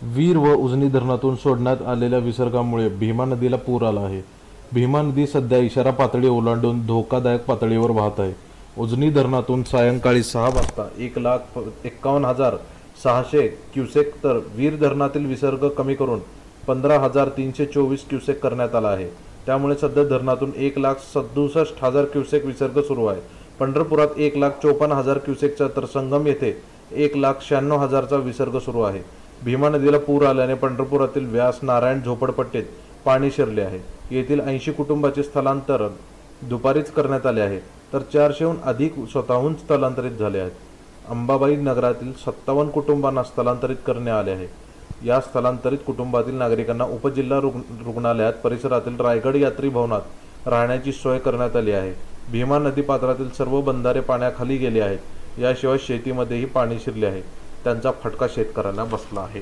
वीर व उजनी धरणातून सोडण्यात आलेल्या विसर्गामुळे भीमा नदीला पूर आला आहे। भीमा नदी सध्या इशारा पातळी ओलांडून धोकादायक पातळीवर वाहत आहे। उजनी धरणातून सायंकाळी 6 वाजता 1,51,600 क्युसेक तर वीर धरणातील विसर्ग कमी करून 15,324 क्युसेक करण्यात आला आहे। त्यामुळे सध्या धरणातून 1,67,000 क्युसेक विसर्ग सुरू आहे। पंढरपुरात 1,54,000 क्युसेकचा तर संगम येथे 1,96,000चा विसर्ग सुरू आहे। भीमा नदीला पूर आल्याने पंढरपुरातील व्यास नारायण झोपडपट्टीत पाणी शिरले आहे। येथील 80 कुटुंबांचे स्थलांतर दुपारीच करण्यात आले आहे, तर 400हून अधिक स्वतःहून स्थलांतरित झाले आहेत। अंबाबाई नगरातील 57 कुटुंबांना स्थलांतरित करण्यात आले आहे। या स्थलांतरित कुटुंबातील नागरिकांना उपजिल्हा रुग्णालयात परिसरातील रायगड यात्री भवनात राहण्याची सोय करण्यात आली आहे। भीमा नदी पात्रातील सर्व बंधारे पाण्याखाली गेले आहेत। याशिवाय शेतीमध्येही पाणी शिरले आहे, त्यांचा फटका शेतकऱ्यांना बसला आहे।